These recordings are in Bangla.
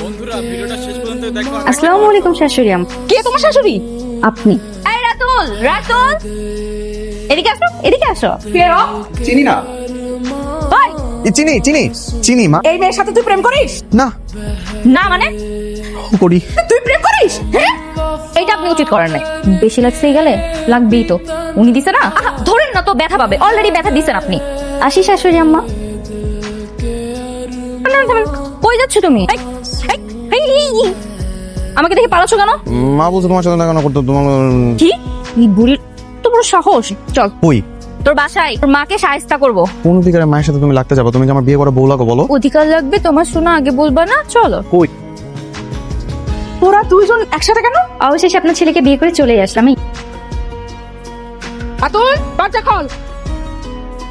বন্ধুরা ভিডিওটা শেষ পর্যন্ত দেখো। আসসালামু আলাইকুম শাশুড়ি আম্মা। কে তোমার শাশুড়ি? আপনি। এই রাতুল, রাতুল এদিকে আসো, এদিকে আসো। কে ও? চিনি না। ভাই চিনি চিনি চিনি মা। এই মেয়ের সাথে তুই প্রেম করিস? না না মানে করি। তুই প্রেম করিস? হ্যাঁ, এইটা আপনি উচিত করেন নাই। বেশি লাগছে গেলে লাগবেই তো। উনি দিছে না, আহা, ধরেন না তো, ব্যথা পাবে। অলরেডি ব্যথা দিছেন আপনি। আসি শাশুড়ি আম্মা। কই যাচ্ছ তুমি? এই, এই, এই, এই। আমাকে দেখে পালাচ্ছ কেন? মা বলছে তোমার সাথে দেখা করতে তোমার। কি এই বুড়ির তো বড় সাহস। চল ওই তোর বাসায় তোর মাকে শায়েস্তা করবো। কোন অধিকারে মায়ের সাথে তুমি লাগতে যাবো? তুমি কি আমার বিয়ে করা বউ লাগো বলো? অধিকার লাগবে তোমার, শোনা আগে বলবা না? চলো। কই তোরা দুইজন একসাথে কেন? অবশেষে আপনার ছেলেকে বিয়ে করে চলে আসলাম। আতুল, দরজা খোল।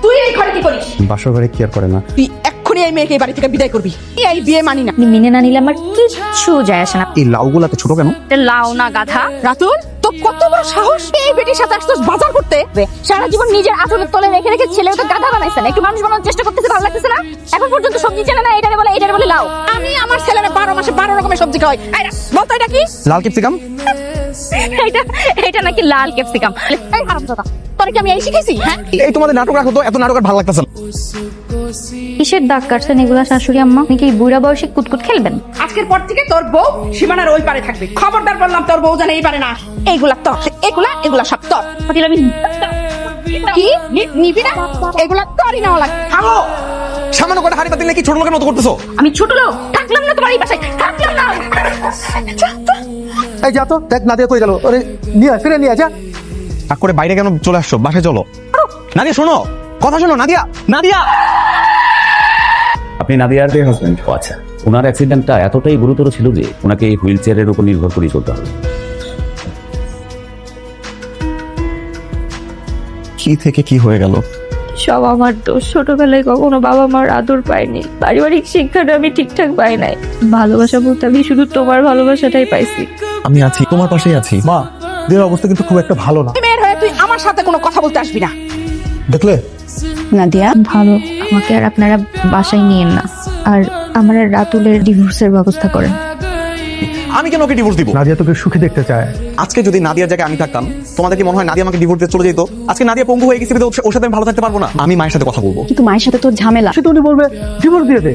তুই এই ঘরে কি করিস? বাসর ঘরে কি আর করে না? তুই এক্ষুনি এই মেয়েকে এই বাড়ি থেকে বিদায় করবি। এই বিয়ে মানি না। আপনি মেনে না নিলে আমার কিচ্ছু যায় আসে না। এই লাউগুলা তো ছোট কেন? এটা লাও না গাধা। রাতুল, তো কত বড় সাহস এই বেটির সাথে আসছিস বাজার করতে? সারা জীবন নিজের আঁচলের তলে রেখে রেখে ছেলেকে গাধা বানাইছেন। একটু মানুষ বানানোর চেষ্টা করতেছে, ভালো লাগতেছে না? এখন পর্যন্ত সবজি চেনে না, এটারে বলে লাও। আমি আমার ছেলের 12 মাসে 12 রকমের সবজি খাওয়াই। বলতো এটা কি? লাল ক্যাপসিকাম। এটা নাকি লাল ক্যাপসিকাম। এই হারামজাদা, তোর কি আমি এই শিখেছি? হ্যাঁ, এই তোমাদের নাটক রাখো তো, এত নাটক আর ভালো লাগতেছে না। কিসের দাগ কাটছেন এগুলা শাশুড়ি আম্মা? নাকি এই বুড়া বয়সে কুতকুত খেলবেন? আজকের পর থেকে তোর বউ সীমানার ওই পারে থাকবে। খবরদার বললাম, তোর বউ জানে এই পারে না। এইগুলা তোর, এগুলা সব তোর। পাতিল আমি কি নিবি না? এগুলা তোরই নেওয়া লাগে। থামো। সামান্য কটা হাড়ি পাতিল নাকি ছোট লোকের মতো করতেছো? আমি ছোট লোক থাকলাম না তোমার এই বাসায়, থাকলাম না। এই যা তো, দেখ নাদিয়া কই গেল? ওরে নিয়ে আয়, ফিরে নিয়ে আয়, যা। রাগ করে বাইরে কেন চলে আসছো? বাসায় চলো। নাদিয়া শোনো, কথা শোনো। নাদিয়া, নাদিয়া। আপনি নাদিয়ার হাজবেন্ড? ও আচ্ছা, ওনার অ্যাক্সিডেন্টটা এতটাই গুরুতর ছিল যে ওনাকে এই হুইল চেয়ারের উপর নির্ভর করে চলতে হবে। কি থেকে কি হয়ে গেল? সব আমার দোষ। ছোটবেলায় কখনো বাবা মার আদর পাইনি, পারিবারিক শিক্ষাটা আমি ঠিকঠাক পাই নাই। ভালোবাসা বলতে আমি শুধু তোমার ভালোবাসাটাই পাইছি। আমি আছি, তোমার পাশেই আছি। মা, দেহের অবস্থা কিন্তু খুব একটা ভালো না। মেয়ের হয়ে তুই আমার সাথে কোনো কথা বলতে আসবি না। দেখলে? নাদিয়া ভালো, আমাকে আর আপনারা বাসায় নিয়েন না, আর আমার আর রাতুলের ডিভোর্সের ব্যবস্থা করেন। আমি কেন ওকে ডিভোর্স দিব? নাদিয়া তোকে সুখী দেখতে চায়। আজকে যদি নাদিয়ার জায়গায় আমি থাকতাম, তোমাদের কি মনে হয় নাদিয়া আমাকে ডিভোর্স দিয়ে চলে যেত? আজকে নাদিয়া পঙ্গু হয়ে গেছে, ওর সাথে আমি ভালো থাকতে পারবো না। আমি মায়ের সাথে কথা বলবো। কিন্তু মায়ের সাথে তোর ঝামেলা। সে তো উনি বলবে ডিভোর্স দিয়ে দে।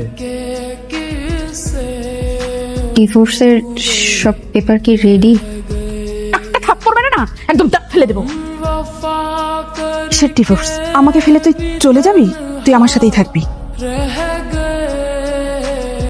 ডিভোর্সের সব পেপার কি রেডি? একটা থাপ্পড় মেরে না একদম দাঁত ফেলে দেবো। সে ডিভোর্স? আমাকে ফেলে তুই চলে যাবি? তুই আমার সাথেই থাকবি।